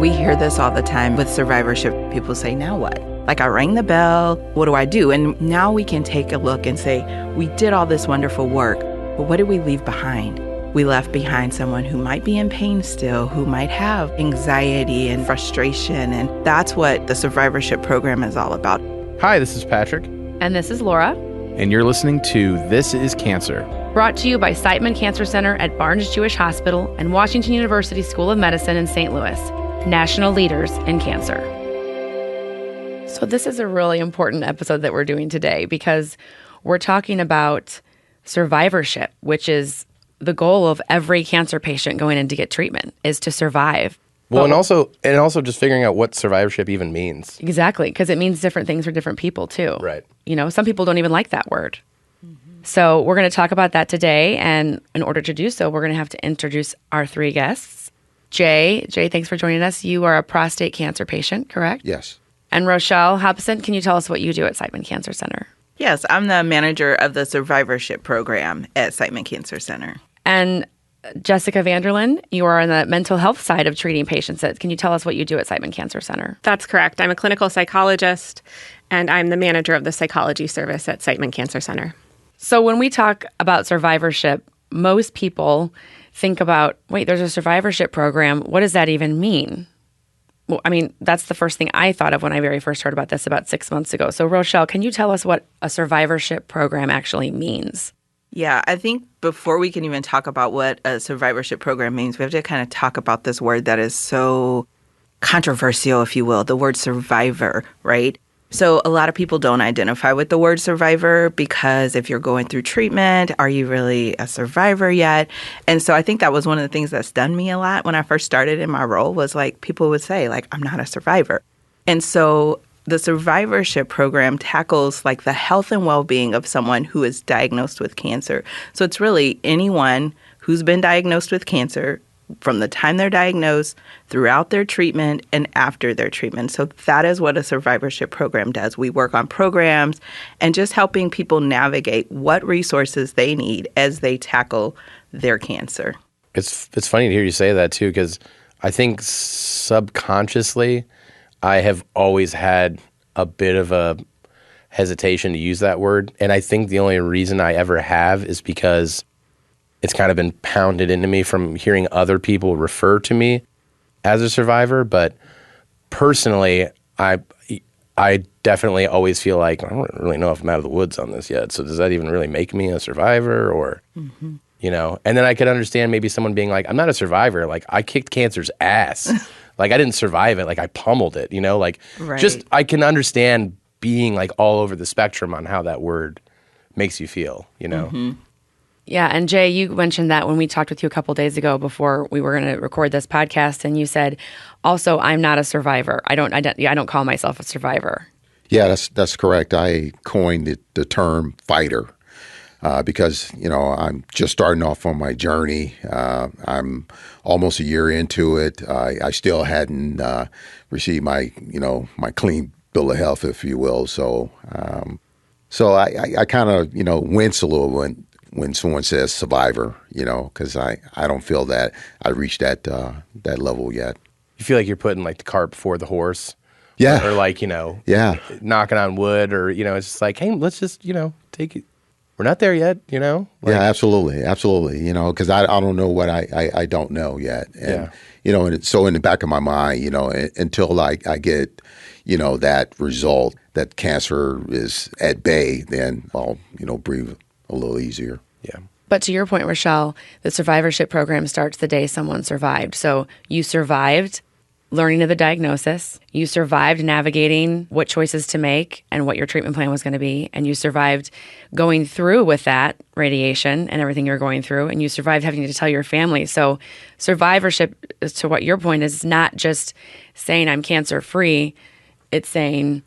We hear this all the time with survivorship. People say, now what? Like, I rang the bell. What do I do? And now we can take a look and say, we did all this wonderful work, but what did we leave behind? We left behind someone who might be in pain still, who might have anxiety and frustration. And that's what the survivorship program is all about. Hi, this is Patrick. And this is Laura. And you're listening to This is Cancer. Brought to you by Siteman Cancer Center at Barnes Jewish Hospital and Washington University School of Medicine in St. Louis. National leaders in cancer. So this is a really important episode that we're doing today because we're talking about survivorship, which is the goal of every cancer patient going in to get treatment, is to survive. Well, and also just figuring out what survivorship even means. Exactly, because it means different things for different people too. Right. You know, some people don't even like that word. So we're going to talk about that today, and in order to do so, we're going to have to introduce our three guests. Jay, thanks for joining us. You are a prostate cancer patient, correct? Yes. And Rochelle Hobson, can you tell us what you do at Siteman Cancer Center? Yes, I'm the manager of the survivorship program at Siteman Cancer Center. And Jessica Vanderlan, you are on the mental health side of treating patients. Can you tell us what you do at Siteman Cancer Center? That's correct. I'm a clinical psychologist, and I'm the manager of the Psychology Service at Siteman Cancer Center. So when we talk about survivorship, most people think about, wait, there's a survivorship program. What does that even mean? Well, I mean, that's the first thing I thought of when I very first heard about this about 6 months ago. So Rochelle, can you tell us what a survivorship program actually means? Yeah, I think before we can even talk about what a survivorship program means, we have to kind of talk about this word that is so controversial, if you will, the word survivor, right? So a lot of people don't identify with the word survivor because if you're going through treatment, are you really a survivor yet? And so I think that was one of the things that stunned me a lot when I first started in my role was like people would say, like, I'm not a survivor. And so the survivorship program tackles like the health and well-being of someone who is diagnosed with cancer. So it's really anyone who's been diagnosed with cancer from the time they're diagnosed, throughout their treatment, and after their treatment. So that is what a survivorship program does. We work on programs and just helping people navigate what resources they need as they tackle their cancer. It's funny to hear you say that, too, because I think subconsciously I have always had a bit of a hesitation to use that word. And I think the only reason I ever have is because it's kind of been pounded into me from hearing other people refer to me as a survivor. But personally, I definitely always feel like I don't really know if I'm out of the woods on this yet. So does that even really make me a survivor? Or, you know, and then I could understand maybe someone being like, I'm not a survivor. Like, I kicked cancer's ass. Like, I didn't survive it. Like, I pummeled it, you know, like just I can understand being like all over the spectrum on how that word makes you feel, you know? Yeah, and Jay, you mentioned that when we talked with you a couple days ago before we were going to record this podcast, and you said, also, I'm not a survivor. I don't call myself a survivor. Yeah, that's correct. I coined the term fighter because, you know, I'm just starting off on my journey. I'm almost a year into it. I still hadn't received my clean bill of health, if you will. So I kind of, you know, wince a little when someone says survivor, you know, because I don't feel that I reached that level yet. You feel like you're putting like the cart before the horse? Yeah. Or like, you know, knocking on wood, or, you know, it's just like, hey, let's just, you know, take it. We're not there yet, you know? Like, yeah, absolutely. You know, because I don't know what I don't know yet. And, you know, and so in the back of my mind, you know, until I get, you know, that result that cancer is at bay, then I'll, you know, breathe a little easier. Yeah. But to your point, Rochelle, the survivorship program starts the day someone survived. So you survived learning of the diagnosis. You survived navigating what choices to make and what your treatment plan was going to be. And you survived going through with that radiation and everything you're going through. And you survived having to tell your family. So survivorship, to what your point is not just saying I'm cancer free. It's saying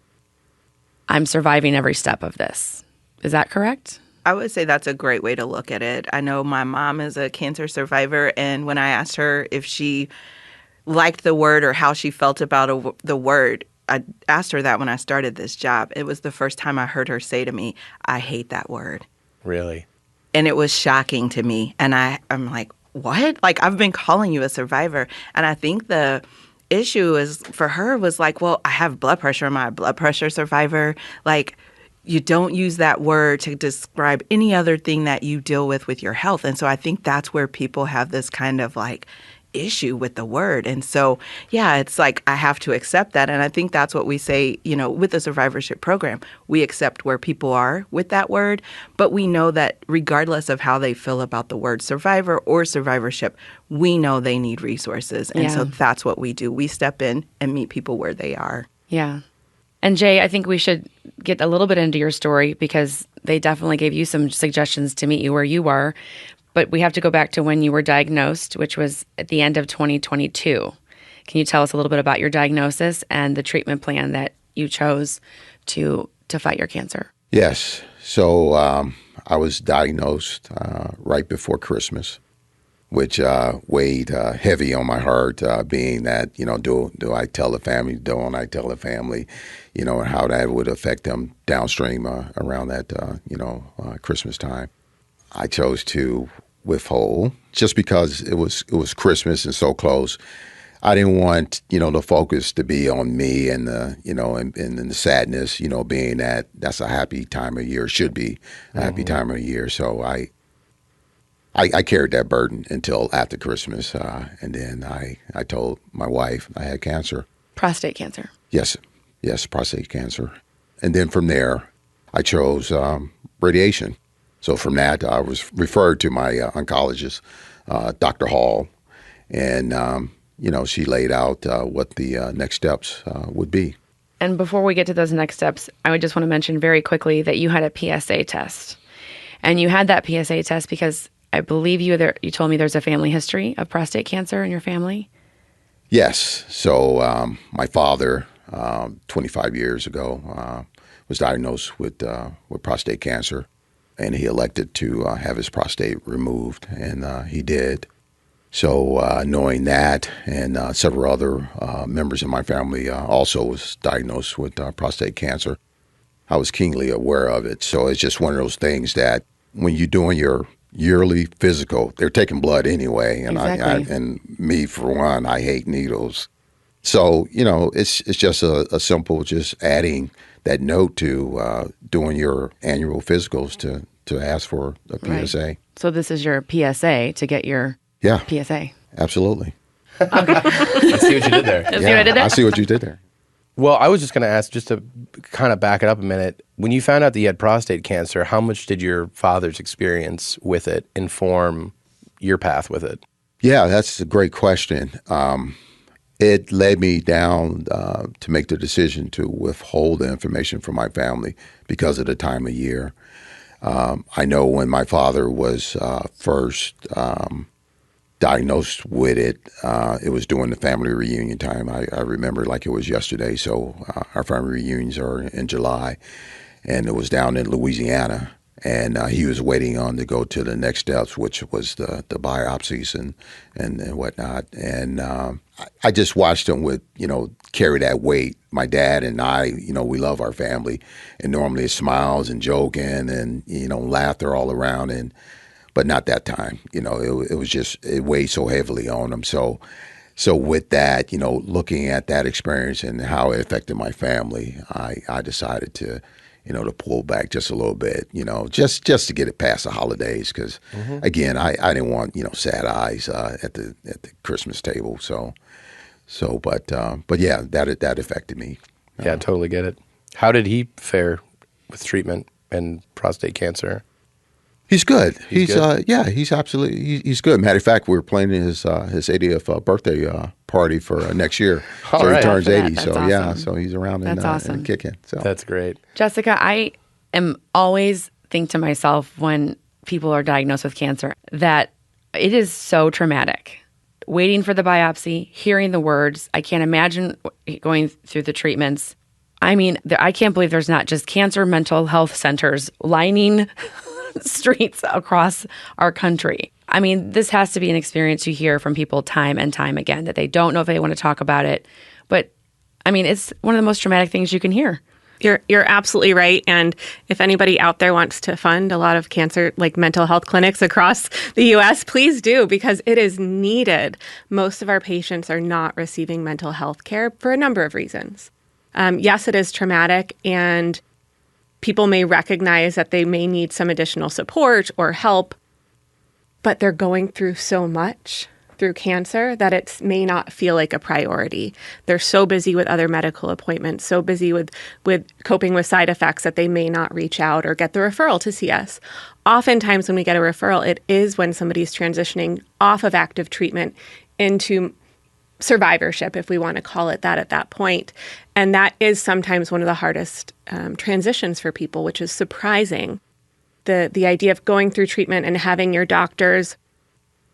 I'm surviving every step of this. Is that correct? I would say that's a great way to look at it. I know my mom is a cancer survivor, and when I asked her if she liked the word or how she felt about the word, I asked her that when I started this job. It was the first time I heard her say to me, I hate that word. Really? And it was shocking to me. And I'm like, what? Like, I've been calling you a survivor. And I think issue is for her was like, well, I have blood pressure. Am I a blood pressure survivor? Like, you don't use that word to describe any other thing that you deal with your health. And so I think that's where people have this kind of like issue with the word. And so, yeah, it's like I have to accept that. And I think that's what we say, with the survivorship program. We accept where people are with that word, but we know that regardless of how they feel about the word survivor or survivorship, we know they need resources. And so that's what we do. We step in and meet people where they are. Yeah. And Jay, I think we should get a little bit into your story because they definitely gave you some suggestions to meet you where you are. But we have to go back to when you were diagnosed, which was at the end of 2022. Can you tell us a little bit about your diagnosis and the treatment plan that you chose to fight your cancer? Yes. So I was diagnosed right before Christmas, which weighed heavy on my heart, being that, do I tell the family, don't I tell the family, and how that would affect them downstream around that, Christmas time. I chose to withhold just because it was Christmas and so close. I didn't want, the focus to be on me and the, and the sadness, being that that's a happy time of year, should be a happy time of year. So I carried that burden until after Christmas. And then I told my wife I had cancer. Prostate cancer. Yes, prostate cancer. And then from there, I chose radiation. So from that, I was referred to my oncologist, Dr. Hall, and, she laid out what the next steps would be. And before we get to those next steps, I would just want to mention very quickly that you had a PSA test. And you had that PSA test because I believe you told me there's a family history of prostate cancer in your family. Yes. So my father, 25 years ago, was diagnosed with prostate cancer. And he elected to have his prostate removed, and he did. So knowing that and several other members of my family also was diagnosed with prostate cancer, I was keenly aware of it. So it's just one of those things that when you're doing your yearly physical, they're taking blood anyway. And exactly. and me, for one, I hate needles. So, it's just a simple just adding that note to doing your annual physicals to ask for a PSA. Right. So this is your PSA to get your PSA. Absolutely. Okay. I see what you did there. See what I did there? I see what you did there. Well, I was just going to ask, just to kind of back it up a minute, when you found out that you had prostate cancer, how much did your father's experience with it inform your path with it? Yeah, that's a great question. It led me down to make the decision to withhold the information from my family because of the time of year. I know when my father was first diagnosed with it, it was during the family reunion time. I remember like it was yesterday. So our family reunions are in July, and it was down in Louisiana. And he was waiting on to go to the next steps, which was the biopsies and whatnot. And I just watched him carry that weight. My dad and I, we love our family, and normally it's smiles and joking and laughter all around. But not that time. It was just, it weighed so heavily on him. So with that, looking at that experience and how it affected my family, I decided to to pull back just a little bit, just to get it past the holidays. Because again, I didn't want, sad eyes at the Christmas table. But yeah, that affected me. Yeah, I totally get it. How did he fare with treatment and prostate cancer? He's good. He's good? He's absolutely, he's good. Matter of fact, we're planning his 80th birthday party for next year. All so right. he turns That's 80. So awesome. yeah, so he's around and kicking. So That's great. Jessica, I am always think to myself when people are diagnosed with cancer that it is so traumatic. Waiting for the biopsy, hearing the words. I can't imagine going through the treatments. I mean, I can't believe there's not just cancer mental health centers lining streets across our country. I mean, this has to be an experience you hear from people time and time again, that they don't know if they want to talk about it. But I mean, it's one of the most traumatic things you can hear. You're absolutely right. And if anybody out there wants to fund a lot of cancer, like mental health clinics across the U.S., please do, because it is needed. Most of our patients are not receiving mental health care for a number of reasons. Yes, it is traumatic, and people may recognize that they may need some additional support or help, but they're going through so much through cancer that it may not feel like a priority. They're so busy with other medical appointments, so busy with coping with side effects that they may not reach out or get the referral to see us. Oftentimes when we get a referral, it is when somebody's transitioning off of active treatment into survivorship, if we want to call it that at that point. And that is sometimes one of the hardest transitions for people, which is surprising. The idea of going through treatment and having your doctors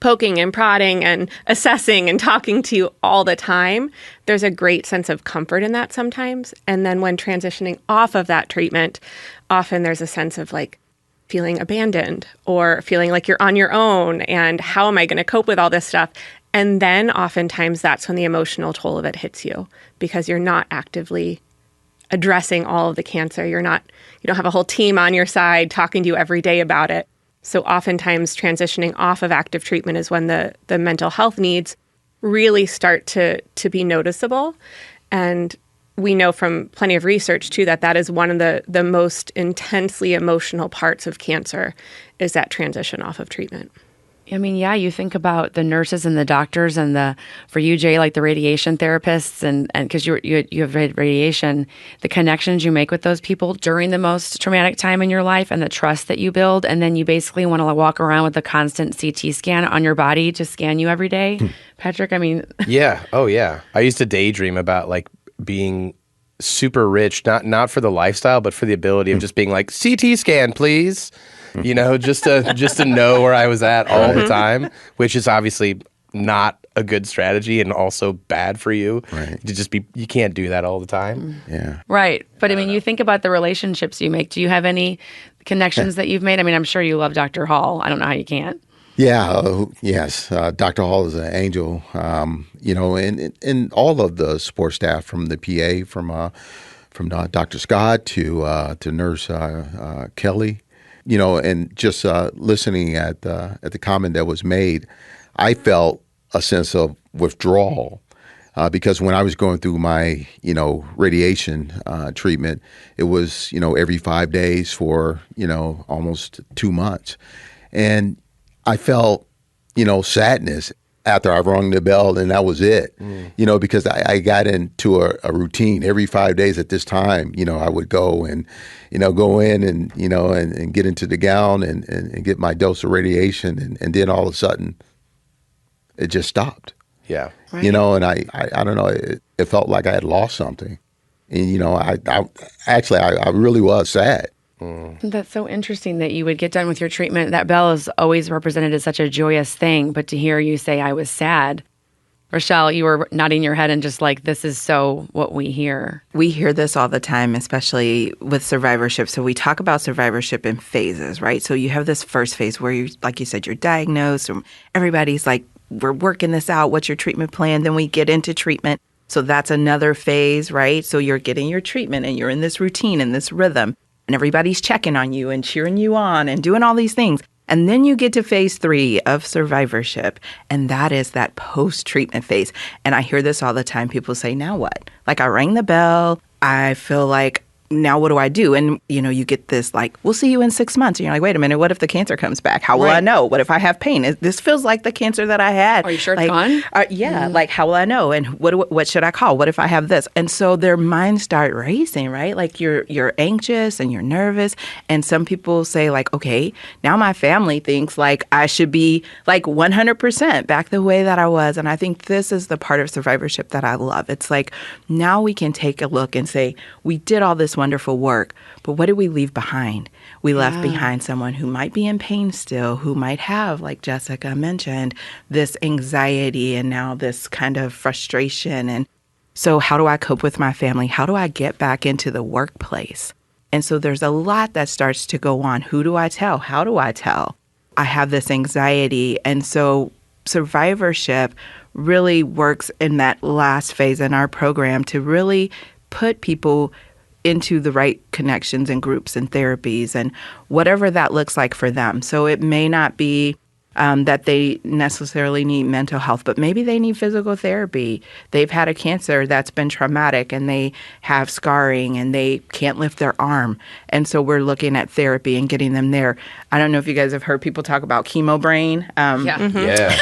poking and prodding and assessing and talking to you all the time, there's a great sense of comfort in that sometimes. And then when transitioning off of that treatment, often there's a sense of like feeling abandoned or feeling like you're on your own and how am I going to cope with all this stuff? And then oftentimes that's when the emotional toll of it hits you because you're not actively addressing all of the cancer. You don't have a whole team on your side talking to you every day about it. So oftentimes transitioning off of active treatment is when the mental health needs really start to be noticeable. And we know from plenty of research, too, that is one of the most intensely emotional parts of cancer is that transition off of treatment. I mean, yeah, you think about the nurses and the doctors and for you, Jay, like the radiation therapists and because you have radiation, the connections you make with those people during the most traumatic time in your life and the trust that you build. And then you basically want to walk around with a constant CT scan on your body to scan you every day. Patrick, I mean. Yeah. Oh, yeah. I used to daydream about like being super rich, not for the lifestyle, but for the ability of just being like, CT scan, please. Just to know where I was at all the time, which is obviously not a good strategy and also bad for you. Right. You can't do that all the time. Yeah. Right. But I mean, you think about the relationships you make. Do you have any connections that you've made? I mean, I'm sure you love Dr. Hall. I don't know how you can't. Yeah, yes. Dr. Hall is an angel, and all of the support staff from the PA, from Dr. Scott to Nurse Kelly, and just listening at the comment that was made, I felt a sense of withdrawal because when I was going through my, radiation treatment, it was, every 5 days for, almost 2 months. And I felt, sadness after I rung the bell and that was it, because I got into a routine every 5 days at this time. I would go and, go in and, and get into the gown and get my dose of radiation. And then all of a sudden it just stopped. Yeah. Right. And I don't know, it felt like I had lost something. And, I really was sad. That's so interesting that you would get done with your treatment. That bell is always represented as such a joyous thing, but to hear you say I was sad, Rochelle, you were nodding your head and just like, this is so what we hear. We hear this all the time, especially with survivorship. So we talk about survivorship in phases, right? So you have this first phase where you, like you said, you're diagnosed, and everybody's like, we're working this out. What's your treatment plan? Then we get into treatment. So that's another phase, right? So you're getting your treatment and you're in this routine and this rhythm. And everybody's checking on you and cheering you on and doing all these things. And then you get to phase 3 of survivorship. And that is that post-treatment phase. And I hear this all the time. People say, now what? Like, I rang the bell. I feel like, now what do I do? And, you get this like, we'll see you in 6 months. And you're like, wait a minute, what if the cancer comes back? How will I know? What if I have pain? This feels like the cancer that I had. Are you sure it's like, gone? Like, how will I know? And what should I call? What if I have this? And so their minds start racing, right? Like you're anxious and you're nervous. And some people say like, okay, now my family thinks like I should be like 100% back the way that I was. And I think this is the part of survivorship that I love. It's like now we can take a look and say, we did all this wonderful work, but what did we leave behind? We left behind someone who might be in pain still, who might have, like Jessica mentioned, this anxiety and now this kind of frustration. And so how do I cope with my family? How do I get back into the workplace? And so there's a lot that starts to go on. Who do I tell? How do I tell? I have this anxiety. And so survivorship really works in that last phase in our program to really put people into the right connections and groups and therapies and whatever that looks like for them. So it may not be that they necessarily need mental health, but maybe they need physical therapy. They've had a cancer that's been traumatic and they have scarring and they can't lift their arm. And so we're looking at therapy and getting them there. I don't know if you guys have heard people talk about chemo brain. Yeah.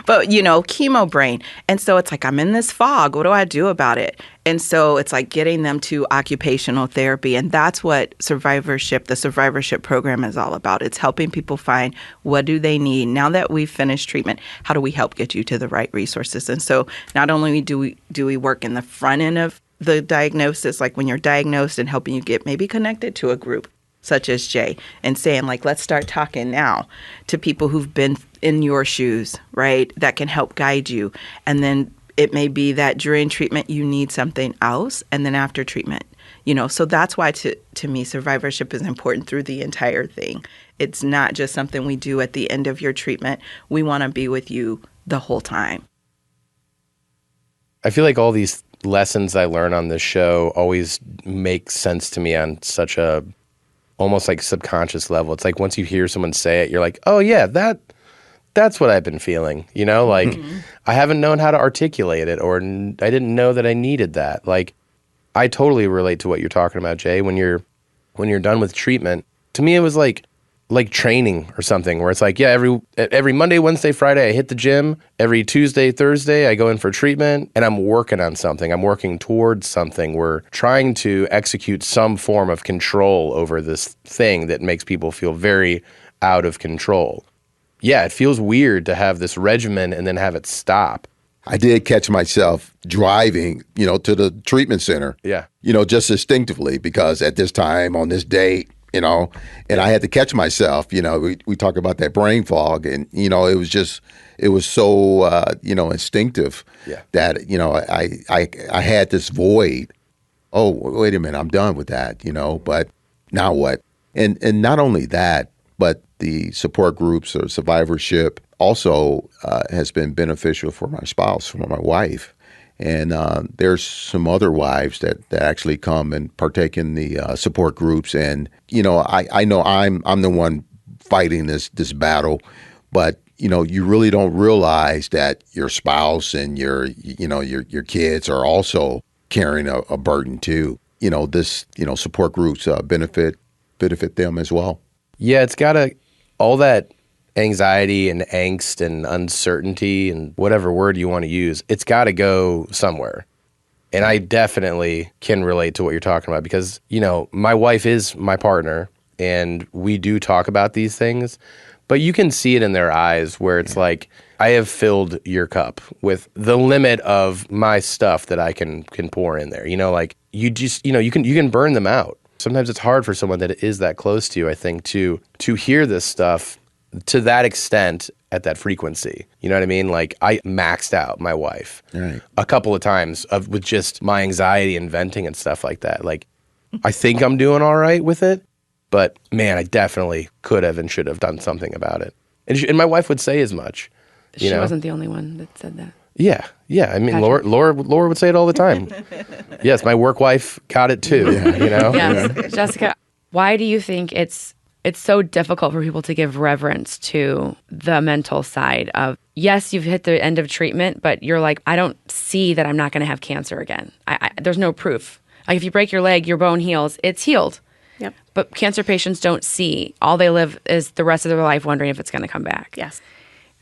But, chemo brain. And so it's like, I'm in this fog. What do I do about it? And so it's like getting them to occupational therapy. And that's what the survivorship program is all about. It's helping people find what do they need. Now that we've finished treatment, how do we help get you to the right resources? And so not only do we work in the front end of the diagnosis, like when you're diagnosed and helping you get maybe connected to a group such as Jay and saying like, let's start talking now to people who've been in your shoes, right? That can help guide you. And then it may be that during treatment you need something else, and then after treatment, So that's why to me survivorship is important through the entire thing. It's not just something we do at the end of your treatment. We want to be with you the whole time. I feel like all these lessons I learn on this show always make sense to me on such a almost like subconscious level. It's like once you hear someone say it, you're like, oh yeah, that's what I've been feeling, like I haven't known how to articulate it, or I didn't know that I needed that. Like I totally relate to what you're talking about, Jay. When you're done with treatment, to me it was like training or something, where it's like, yeah, every Monday, Wednesday, Friday I hit the gym. Every Tuesday, Thursday I go in for treatment, and I'm working on something. I'm working towards something. We're trying to execute some form of control over this thing that makes people feel very out of control. Yeah, it feels weird to have this regimen and then have it stop. I did catch myself driving, to the treatment center. Yeah. Just instinctively, because at this time on this date, and I had to catch myself. We talk about that brain fog, and it was so instinctive. Yeah. That I had this void. Oh, wait a minute, I'm done with that. But now what? And not only that, but the support groups or survivorship also has been beneficial for my spouse, for my wife. And there's some other wives that actually come and partake in the support groups. And, I know I'm the one fighting this battle, but, you really don't realize that your spouse and your kids are also carrying a burden too. Support groups benefit them as well. Yeah, it's got all that anxiety and angst and uncertainty and whatever word you want to use, it's got to go somewhere. And I definitely can relate to what you're talking about because, my wife is my partner and we do talk about these things, but you can see it in their eyes where it's like, I have filled your cup with the limit of my stuff that I can pour in there. Like you just, you can burn them out. Sometimes it's hard for someone that is that close to you, I think, to hear this stuff to that extent at that frequency. You know what I mean? Like I maxed out my wife a couple of times with just my anxiety and venting and stuff like that. Like I think I'm doing all right with it, but man, I definitely could have and should have done something about it. And my wife would say as much. She wasn't the only one that said that. Yeah. I mean, Laura would say it all the time. Yes, my work wife got it too. Yes, Jessica. Why do you think it's so difficult for people to give reverence to the mental side of, yes, you've hit the end of treatment, but you're like, I don't see that I'm not going to have cancer again. There's no proof. Like if you break your leg, your bone heals, it's healed. Yep. But cancer patients don't see. All they live is the rest of their life wondering if it's going to come back. Yes.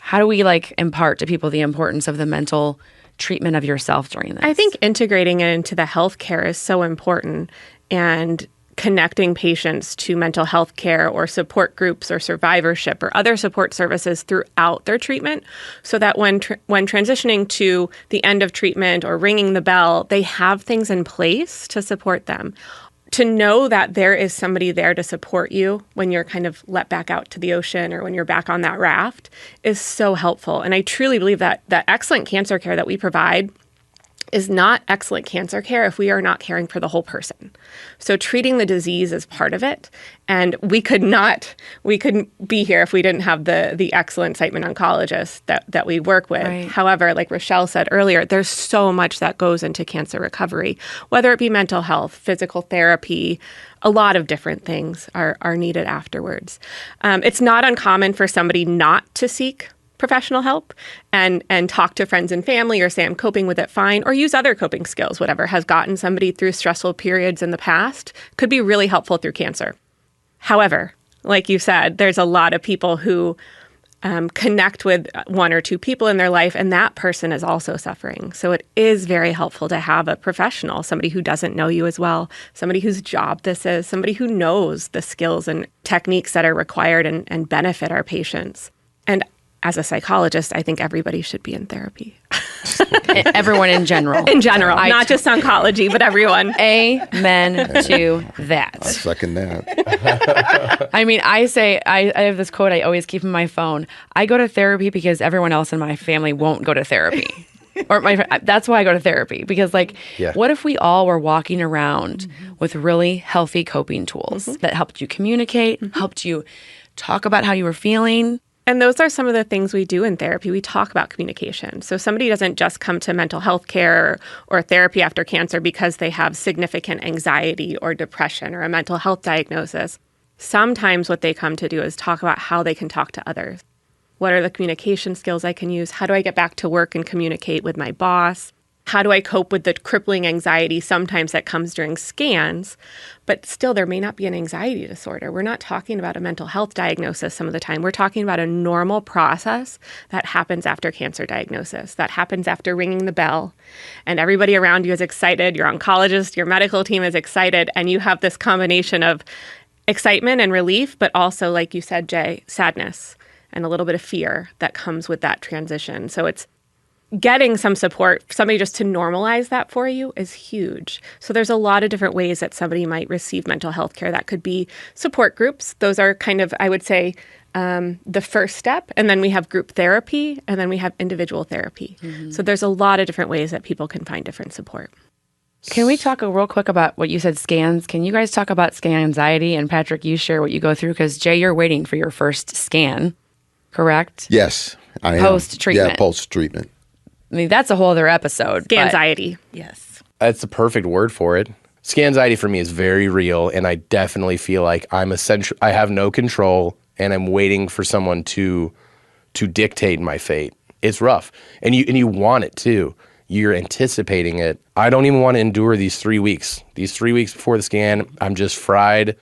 How do we impart to people the importance of the mental treatment of yourself during this? I think integrating it into the healthcare is so important, and connecting patients to mental health care or support groups or survivorship or other support services throughout their treatment, so that when transitioning to the end of treatment or ringing the bell, they have things in place to support them. To know that there is somebody there to support you when you're kind of let back out to the ocean or when you're back on that raft is so helpful. And I truly believe that that excellent cancer care that we provide is not excellent cancer care if we are not caring for the whole person. So treating the disease is part of it. And we couldn't be here if we didn't have the excellent Siteman oncologists that we work with. Right. However, like Rochelle said earlier, there's so much that goes into cancer recovery, whether it be mental health, physical therapy, a lot of different things are needed afterwards. It's not uncommon for somebody not to seek professional help and talk to friends and family or say, I'm coping with it fine, or use other coping skills, whatever has gotten somebody through stressful periods in the past could be really helpful through cancer. However, like you said, there's a lot of people who connect with one or two people in their life, and that person is also suffering. So it is very helpful to have a professional, somebody who doesn't know you as well, somebody whose job this is, somebody who knows the skills and techniques that are required and benefit our patients. And as a psychologist, I think everybody should be in therapy. Everyone in general. In general, not just oncology, but everyone. Amen to that. I second that. I mean, I have this quote I always keep in my phone. I go to therapy because everyone else in my family won't go to therapy. That's why I go to therapy. Because, what if we all were walking around with really healthy coping tools that helped you communicate, helped you talk about how you were feeling? And those are some of the things we do in therapy. We talk about communication. So somebody doesn't just come to mental health care or therapy after cancer because they have significant anxiety or depression or a mental health diagnosis. Sometimes what they come to do is talk about how they can talk to others. What are the communication skills I can use? How do I get back to work and communicate with my boss? How do I cope with the crippling anxiety sometimes that comes during scans? But still, there may not be an anxiety disorder. We're not talking about a mental health diagnosis some of the time. We're talking about a normal process that happens after cancer diagnosis, that happens after ringing the bell, and everybody around you is excited. Your oncologist, your medical team is excited, and you have this combination of excitement and relief, but also, like you said, Jay, sadness and a little bit of fear that comes with that transition. So it's getting some support, somebody just to normalize that for you is huge. So there's a lot of different ways that somebody might receive mental health care. That could be support groups. Those are kind of, I would say, the first step. And then we have group therapy, and then we have individual therapy. So there's a lot of different ways that people can find different support. Can we talk real quick about what you said, scans? Can you guys talk about scan anxiety? And Patrick, you share what you go through, because Jay, you're waiting for your first scan, correct? Yes, I am. Post-treatment. Yeah, post-treatment. I mean, that's a whole other episode. Scanxiety. Yes. That's the perfect word for it. Scanxiety for me is very real, and I definitely feel like I have no control, and I'm waiting for someone to dictate my fate. It's rough, and you want it too. You're anticipating it. I don't even want to endure these 3 weeks. These 3 weeks before the scan, I'm just fried.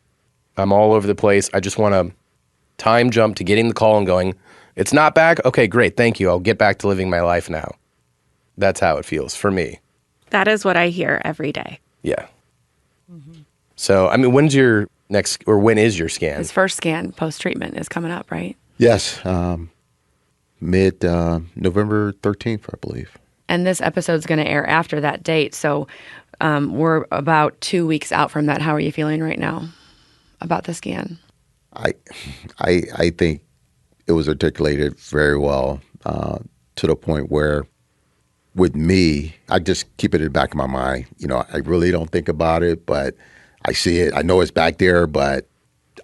I'm all over the place. I just want to time jump to getting the call and going, it's not back? Okay, great. Thank you. I'll get back to living my life now. That's how it feels for me. That is what I hear every day. Yeah. So, I mean, when is your scan? His first scan post-treatment is coming up, right? Yes, mid-November 13th, I believe. And this episode's going to air after that date. So we're about 2 weeks out from that. How are you feeling right now about the scan? I think it was articulated very well to the point where, with me, I just keep it in the back of my mind. I really don't think about it, but I see it. I know it's back there, but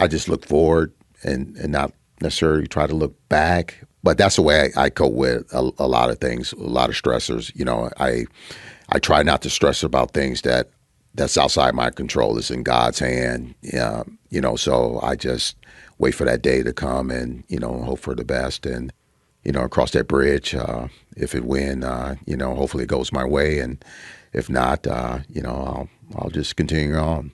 I just look forward and not necessarily try to look back. But that's the way I cope with a lot of things, a lot of stressors. I try not to stress about things that's outside my control. It's in God's hand. So I just wait for that day to come and, hope for the best and, cross that bridge. If it win, hopefully it goes my way. And if not, I'll just continue on.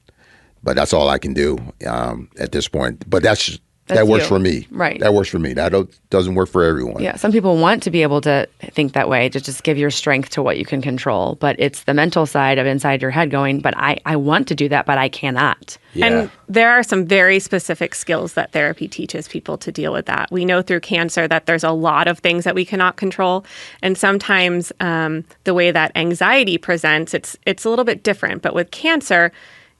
But that's all I can do at this point. But that works for me. Right. That works for me. That doesn't work for everyone. Yeah. Some people want to be able to think that way, to just give your strength to what you can control. But it's the mental side of inside your head going, but I want to do that, but I cannot. Yeah. And there are some very specific skills that therapy teaches people to deal with that. We know through cancer that there's a lot of things that we cannot control. And sometimes the way that anxiety presents, it's a little bit different. But with cancer,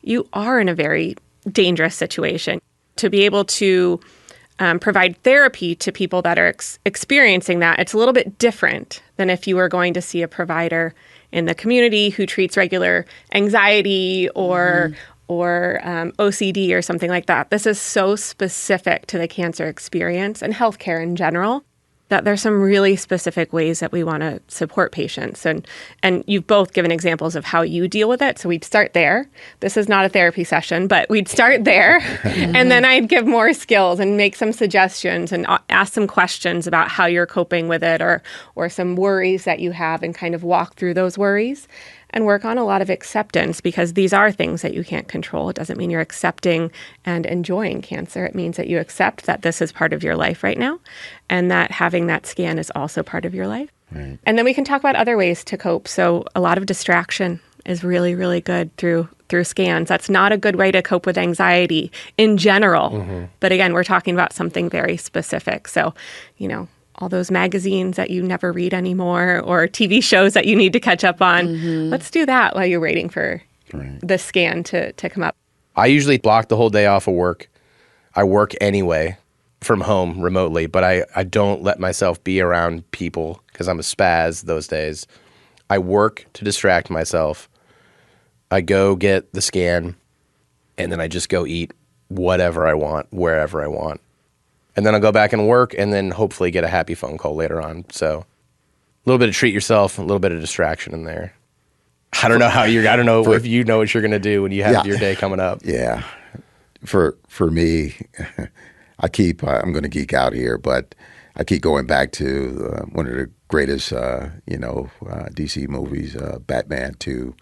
you are in a very dangerous situation. To be able to provide therapy to people that are experiencing that, it's a little bit different than if you were going to see a provider in the community who treats regular anxiety or OCD or something like that. This is so specific to the cancer experience and healthcare in general that there's some really specific ways that we want to support patients. And you've both given examples of how you deal with it. So we'd start there. This is not a therapy session, but we'd start there. And then I'd give more skills and make some suggestions and ask some questions about how you're coping with it or some worries that you have and kind of walk through those worries. And work on a lot of acceptance, because these are things that you can't control. It doesn't mean you're accepting and enjoying cancer. It means that you accept that this is part of your life right now and that having that scan is also part of your life. Right. And then we can talk about other ways to cope. So a lot of distraction is really, really good through scans. That's not a good way to cope with anxiety in general. Mm-hmm. But again, we're talking about something very specific. So, all those magazines that you never read anymore or TV shows that you need to catch up on. Mm-hmm. Let's do that while you're waiting for the scan to come up. I usually block the whole day off of work. I work anyway from home remotely, but I don't let myself be around people because I'm a spaz those days. I work to distract myself. I go get the scan, and then I just go eat whatever I want, wherever I want. And then I'll go back and work and then hopefully get a happy phone call later on. So a little bit of treat yourself, a little bit of distraction in there. I don't know if you know what you're going to do when you have your day coming up. Yeah. For me, I'm going to geek out here, but I keep going back to one of the greatest, DC movies, Batman 2,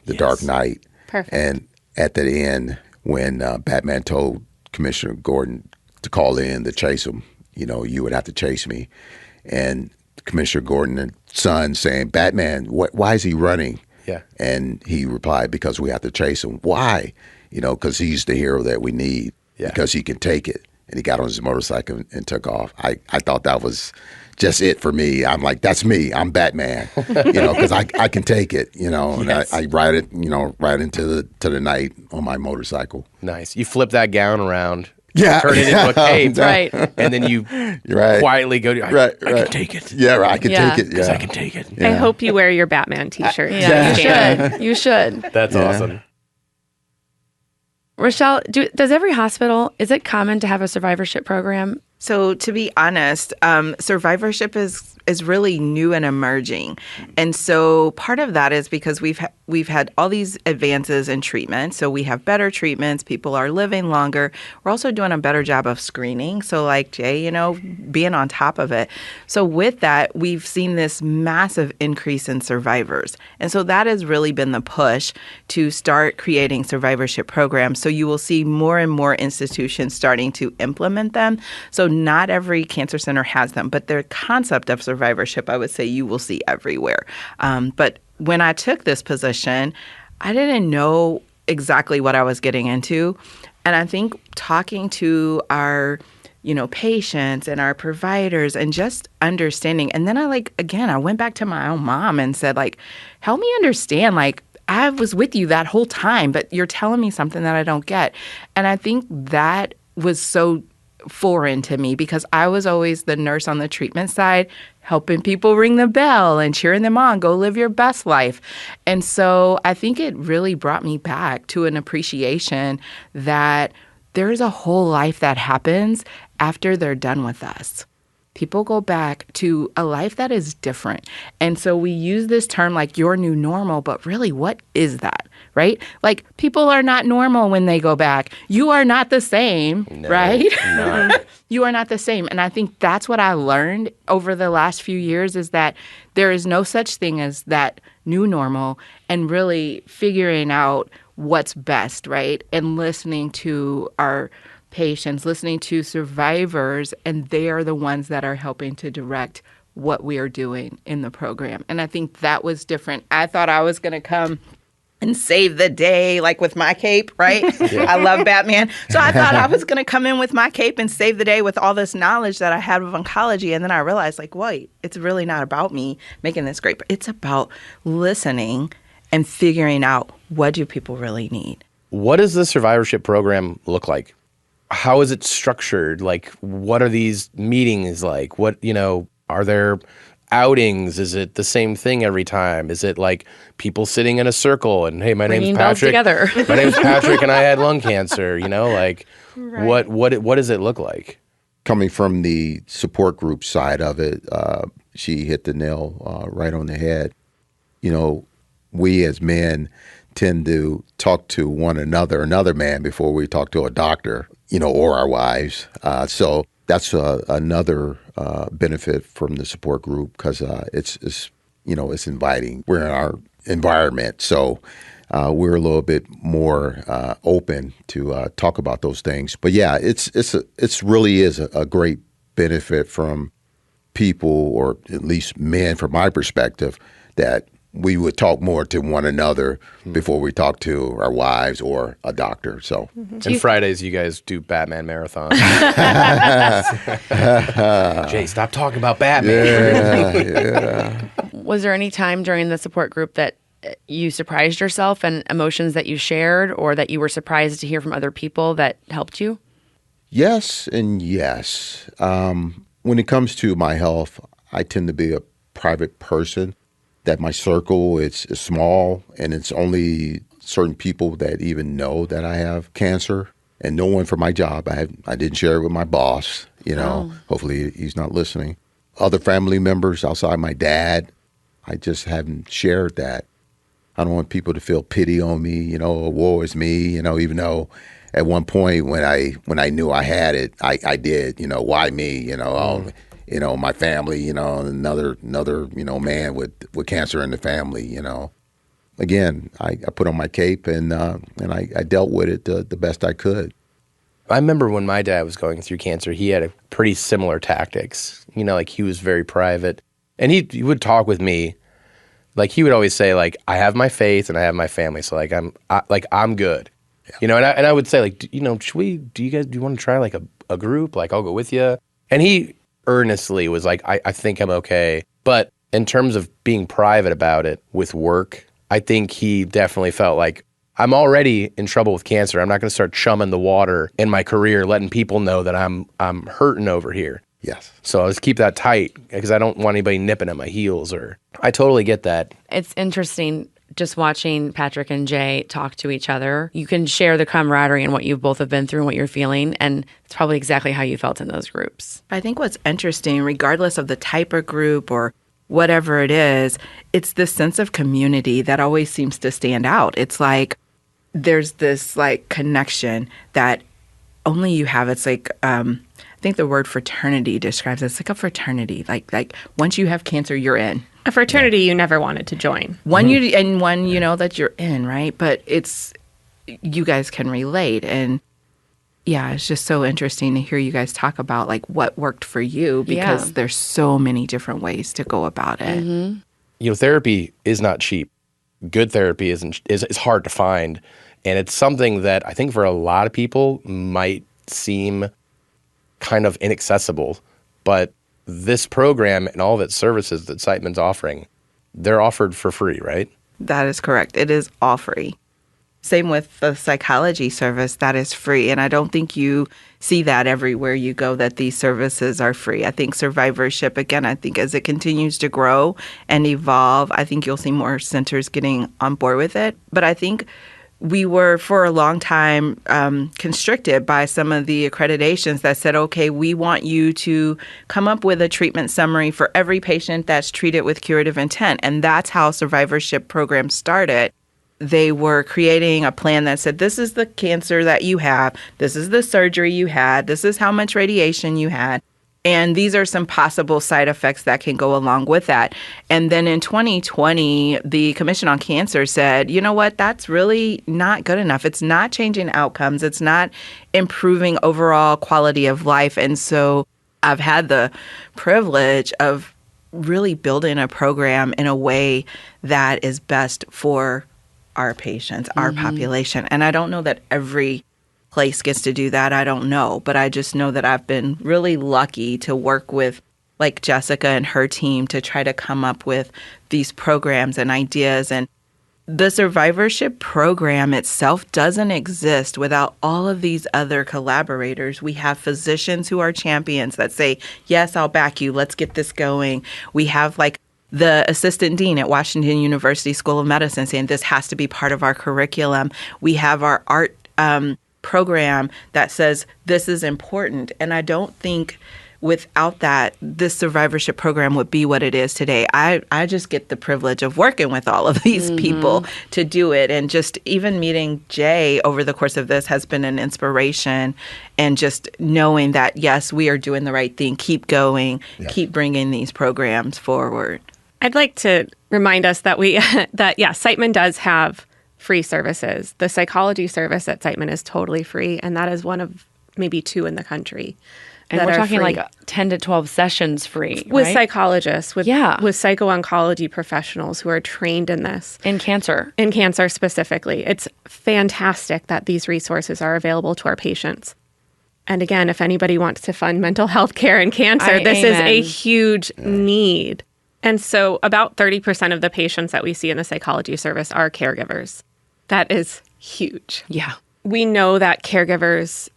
The Dark Knight. Perfect. And at the end, when Batman told Commissioner Gordon to call in to chase him, you would have to chase me. And Commissioner Gordon's son saying, Batman, why is he running? Yeah. And he replied, because we have to chase him. Why? Because he's the hero that we need, because he can take it. And he got on his motorcycle and took off. I thought that was just it for me. I'm like, that's me. I'm Batman, because I can take it, and yes. I ride it, right into the night on my motorcycle. Nice. You flip that gown around. Yeah. Turn it into a cape. Right. And then you quietly go, I can take it. Yeah, I can take it. Because I can take it. I hope you wear your Batman t-shirt. You should. That's awesome. Rochelle, does every hospital, is it common to have a survivorship program? So to be honest, survivorship is really new and emerging. And so part of that is because we've had all these advances in treatment. So we have better treatments. People are living longer. We're also doing a better job of screening. So like Jay, being on top of it. So with that, we've seen this massive increase in survivors. And so that has really been the push to start creating survivorship programs. So you will see more and more institutions starting to implement them. So not every cancer center has them, but the concept of survivorship, I would say you will see everywhere. But when I took this position, I didn't know exactly what I was getting into. And I think talking to our, patients and our providers and just understanding. And then I went back to my own mom and said, help me understand, I was with you that whole time, but you're telling me something that I don't get. And I think that was so foreign to me because I was always the nurse on the treatment side, helping people ring the bell and cheering them on, go live your best life. And so I think it really brought me back to an appreciation that there's a whole life that happens after they're done with us. People go back to a life that is different. And so we use this term like your new normal, but really what is that, right? People are not normal when they go back. You are not the same, right? No. You are not the same. And I think that's what I learned over the last few years is that there is no such thing as that new normal and really figuring out what's best, right? And listening to our patients, listening to survivors, and they are the ones that are helping to direct what we are doing in the program. And I think that was different. I thought I was going to come and save the day, with my cape, right? Yeah. I love Batman. So I thought I was going to come in with my cape and save the day with all this knowledge that I had of oncology. And then I realized, wait, it's really not about me making this great, but it's about listening and figuring out what do people really need. What does the survivorship program look like? how is it structured? Like, what are these meetings like? What, are there outings? Is it the same thing every time? Is it like people sitting in a circle and, hey, my name's Ringing bells Patrick. together. My name's Patrick and I had lung cancer, like Right. what does it look like? Coming from the support group side of it, she hit the nail right on the head. We as men tend to talk to another man before we talk to a doctor, or our wives. So that's another benefit from the support group because it's inviting. We're in our environment, so we're a little bit more open to talk about those things. But yeah, it's really is a great benefit from people, or at least men, from my perspective, that we would talk more to one another before we talk to our wives or a doctor. So, And Fridays, you guys do Batman marathon. Jay, stop talking about Batman. yeah. Was there any time during the support group that you surprised yourself and emotions that you shared, or that you were surprised to hear from other people that helped you? Yes and yes. When it comes to my health, I tend to be a private person. That my circle is small, and it's only certain people that even know that I have cancer, and no one for my job. I didn't share it with my boss. Hopefully he's not listening. Other family members outside my dad, I just haven't shared that. I don't want people to feel pity on me. Woe is me. Even though at one point when I knew I had it, I did. Why me? My family, another man with cancer in the family, Again, I put on my cape and I dealt with it the best I could. I remember when my dad was going through cancer, he had a pretty similar tactics. Like he was very private, and he would talk with me. Like he would always say, like, I have my faith and I have my family, so like I'm good. Yeah. And I would say, like, do you want to try like a group? Like I'll go with you. And he earnestly was like, I think I'm okay. But in terms of being private about it with work, I think he definitely felt like, I'm already in trouble with cancer. I'm not going to start chumming the water in my career, letting people know that I'm hurting over here. Yes. So I'll just keep that tight because I don't want anybody nipping at my heels. I totally get that. It's interesting just watching Patrick and Jay talk to each other. You can share the camaraderie and what you both have been through and what you're feeling, and it's probably exactly how you felt in those groups. I think what's interesting, regardless of the type of group or whatever it is, it's this sense of community that always seems to stand out. It's like there's this like connection that only you have. It's like I think the word fraternity describes it. It's like a fraternity. Like once you have cancer, you're in. A fraternity you never wanted to join. One that you're in, right? But you guys can relate. And yeah, it's just so interesting to hear you guys talk about like what worked for you, because there's so many different ways to go about it. Mm-hmm. Therapy is not cheap. Good therapy is hard to find. And it's something that I think for a lot of people might seem kind of inaccessible. But this program and all of its services that Siteman's offering, they're offered for free, right? That is correct. It is all free. Same with the psychology service, that is free. And I don't think you see that everywhere you go, that these services are free. I think survivorship, again, I think as it continues to grow and evolve, I think you'll see more centers getting on board with it. But I think we were for a long time constricted by some of the accreditations that said, okay, we want you to come up with a treatment summary for every patient that's treated with curative intent. And that's how survivorship programs started. They were creating a plan that said, this is the cancer that you have, this is the surgery you had, this is how much radiation you had, and these are some possible side effects that can go along with that. And then in 2020, the Commission on Cancer said, you know what, that's really not good enough. It's not changing outcomes. It's not improving overall quality of life. And so I've had the privilege of really building a program in a way that is best for our patients, our population. And I don't know that every place gets to do that. I don't know. But I just know that I've been really lucky to work with like Jessica and her team to try to come up with these programs and ideas. And the survivorship program itself doesn't exist without all of these other collaborators. We have physicians who are champions that say, yes, I'll back you. Let's get this going. We have like the assistant dean at Washington University School of Medicine saying this has to be part of our curriculum. We have our art program that says this is important. And I don't think without that, this survivorship program would be what it is today. I just get the privilege of working with all of these people to do it. And just even meeting Jay over the course of this has been an inspiration. And just knowing that, yes, we are doing the right thing. Keep going. Yes. Keep bringing these programs forward. I'd like to remind us that Siteman does have free services. The psychology service at Siteman is totally free, and that is one of maybe 2 in the country. And we're talking free. Like 10 to 12 sessions free, with right? Psychologists, with psycho-oncology professionals who are trained in this. In cancer specifically. It's fantastic that these resources are available to our patients. And again, if anybody wants to fund mental health care in cancer, this is a huge need. And so about 30% of the patients that we see in the psychology service are caregivers. That is huge. Yeah. We know that caregivers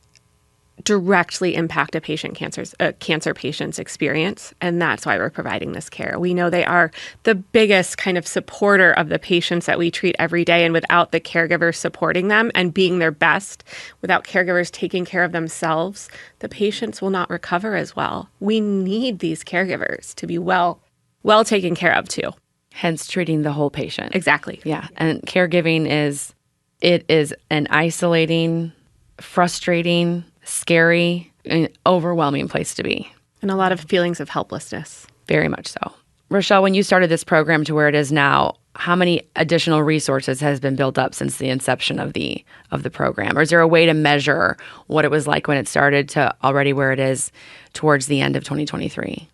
directly impact a cancer patient's experience, and that's why we're providing this care. We know they are the biggest kind of supporter of the patients that we treat every day, and without the caregivers supporting them and being their best, without caregivers taking care of themselves, the patients will not recover as well. We need these caregivers to be well taken care of too. Hence treating the whole patient. Exactly. Yeah. And caregiving is an isolating, frustrating, scary, and overwhelming place to be. And a lot of feelings of helplessness. Very much so. Rochelle, when you started this program to where it is now, how many additional resources has been built up since the inception of the program? Or is there a way to measure what it was like when it started to already where it is towards the end of 2023?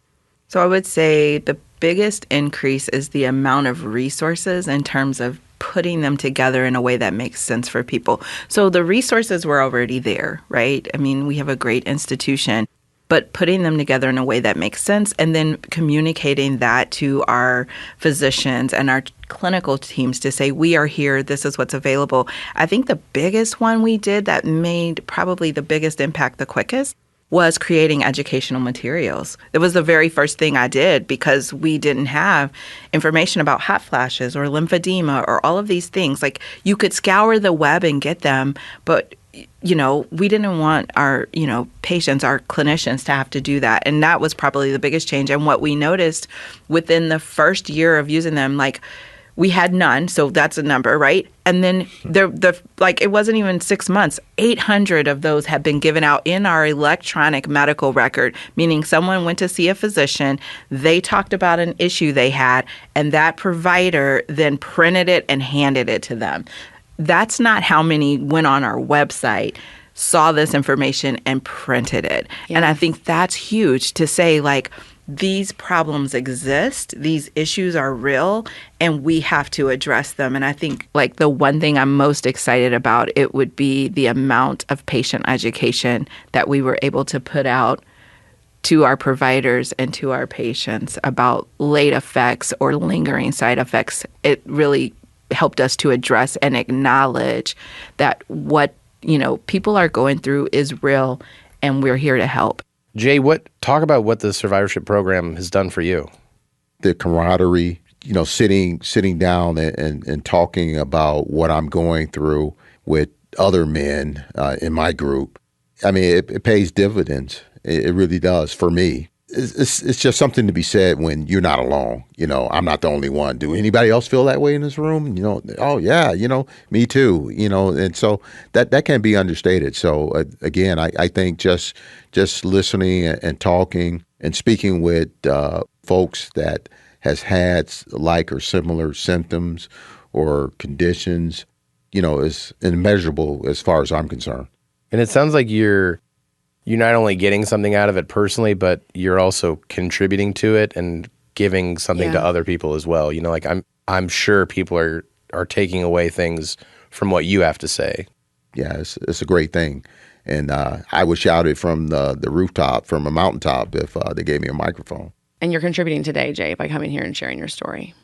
So I would say the biggest increase is the amount of resources in terms of putting them together in a way that makes sense for people. So the resources were already there, right? I mean, we have a great institution, but putting them together in a way that makes sense and then communicating that to our physicians and our clinical teams to say, we are here, this is what's available. I think the biggest one we did that made probably the biggest impact the quickest was creating educational materials. It was the very first thing I did because we didn't have information about hot flashes or lymphedema or all of these things. Like, you could scour the web and get them, but we didn't want our, patients, our clinicians to have to do that. And that was probably the biggest change. And what we noticed within the first year of using them, like, we had none, so that's a number, right? And then it wasn't even 6 months. 800 of those have been given out in our electronic medical record, meaning someone went to see a physician, they talked about an issue they had, and that provider then printed it and handed it to them. That's not how many went on our website, saw this information, and printed it. Yeah. And I think that's huge to say, like, these problems exist, these issues are real, and we have to address them. And I think, like, the one thing I'm most excited about, it would be the amount of patient education that we were able to put out to our providers and to our patients about late effects or lingering side effects. It really helped us to address and acknowledge that what, people are going through is real, and we're here to help. Jay, talk about what the survivorship program has done for you. The camaraderie, sitting down and talking about what I'm going through with other men in my group. I mean, it pays dividends. It really does for me. It's just something to be said when you're not alone. I'm not the only one. Do anybody else feel that way in this room? Oh yeah, me too. And so that can't be understated. So again, I think just listening and talking and speaking with folks that has had like or similar symptoms or conditions, is immeasurable as far as I'm concerned. And it sounds like you're not only getting something out of it personally, but you're also contributing to it and giving something to other people as well. I'm sure people are taking away things from what you have to say. Yeah, it's a great thing. And I would shout it from the rooftop, from a mountaintop, if they gave me a microphone. And you're contributing today, Jay, by coming here and sharing your story.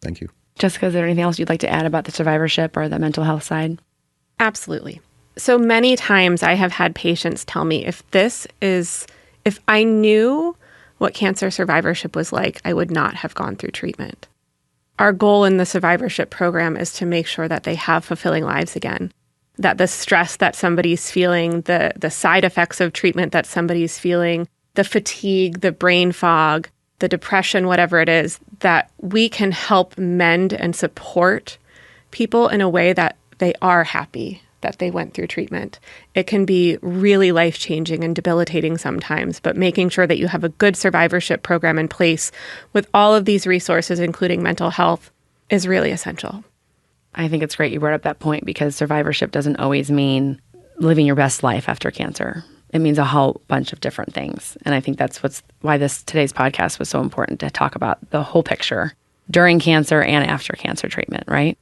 Thank you. Jessica, is there anything else you'd like to add about the survivorship or the mental health side? Absolutely. So many times I have had patients tell me, if I knew what cancer survivorship was like, I would not have gone through treatment. Our goal in the survivorship program is to make sure that they have fulfilling lives again, that the stress that somebody's feeling, the side effects of treatment that somebody's feeling, the fatigue, the brain fog, the depression, whatever it is, that we can help mend and support people in a way that they are happy that they went through treatment. It can be really life-changing and debilitating sometimes, but making sure that you have a good survivorship program in place with all of these resources, including mental health, is really essential. I think it's great you brought up that point, because survivorship doesn't always mean living your best life after cancer. It means a whole bunch of different things. And I think that's why today's podcast was so important, to talk about the whole picture during cancer and after cancer treatment, right?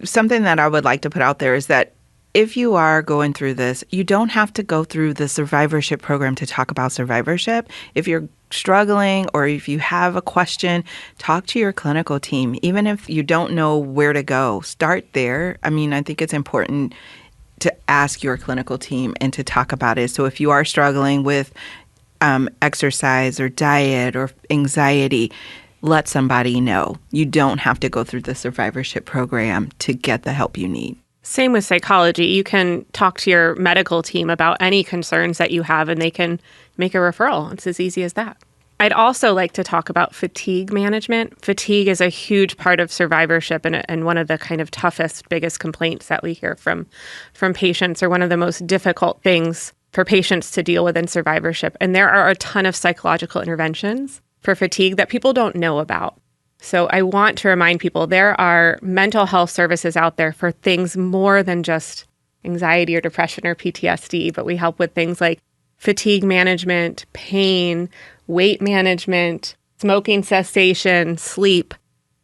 Something that I would like to put out there is that if you are going through this, you don't have to go through the survivorship program to talk about survivorship. If you're struggling or if you have a question, talk to your clinical team. Even if you don't know where to go, start there. I mean, I think it's important to ask your clinical team and to talk about it. So if you are struggling with exercise or diet or anxiety, let somebody know. You don't have to go through the survivorship program to get the help you need. Same with psychology. You can talk to your medical team about any concerns that you have, and they can make a referral. It's as easy as that. I'd also like to talk about fatigue management. Fatigue is a huge part of survivorship and one of the kind of toughest, biggest complaints that we hear from patients, or one of the most difficult things for patients to deal with in survivorship. And there are a ton of psychological interventions for fatigue that people don't know about. So I want to remind people there are mental health services out there for things more than just anxiety or depression or PTSD, but we help with things like fatigue management, pain, weight management, smoking cessation, sleep.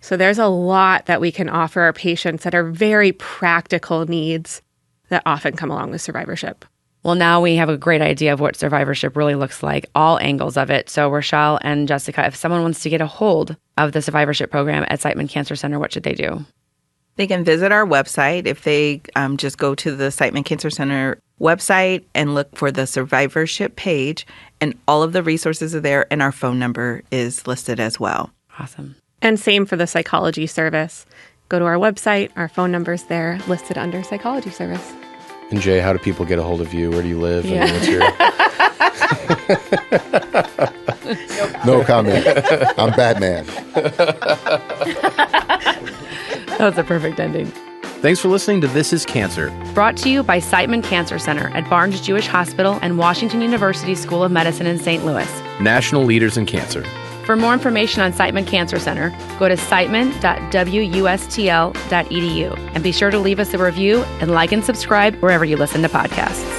So there's a lot that we can offer our patients that are very practical needs that often come along with survivorship. Well, now we have a great idea of what survivorship really looks like, all angles of it. So Rochelle and Jessica, if someone wants to get a hold of the survivorship program at Siteman Cancer Center, what should they do? They can visit our website. If they just go to the Siteman Cancer Center website and look for the survivorship page, and all of the resources are there, and our phone number is listed as well. Awesome. And same for the psychology service. Go to our website. Our phone number's there, listed under psychology service. And Jay, how do people get a hold of you? Where do you live? Yeah. And what's your... No comment. I'm Batman. That was a perfect ending. Thanks for listening to This is Cancer. Brought to you by Siteman Cancer Center at Barnes Jewish Hospital and Washington University School of Medicine in St. Louis. National leaders in cancer. For more information on Siteman Cancer Center, go to siteman.wustl.edu and be sure to leave us a review and like and subscribe wherever you listen to podcasts.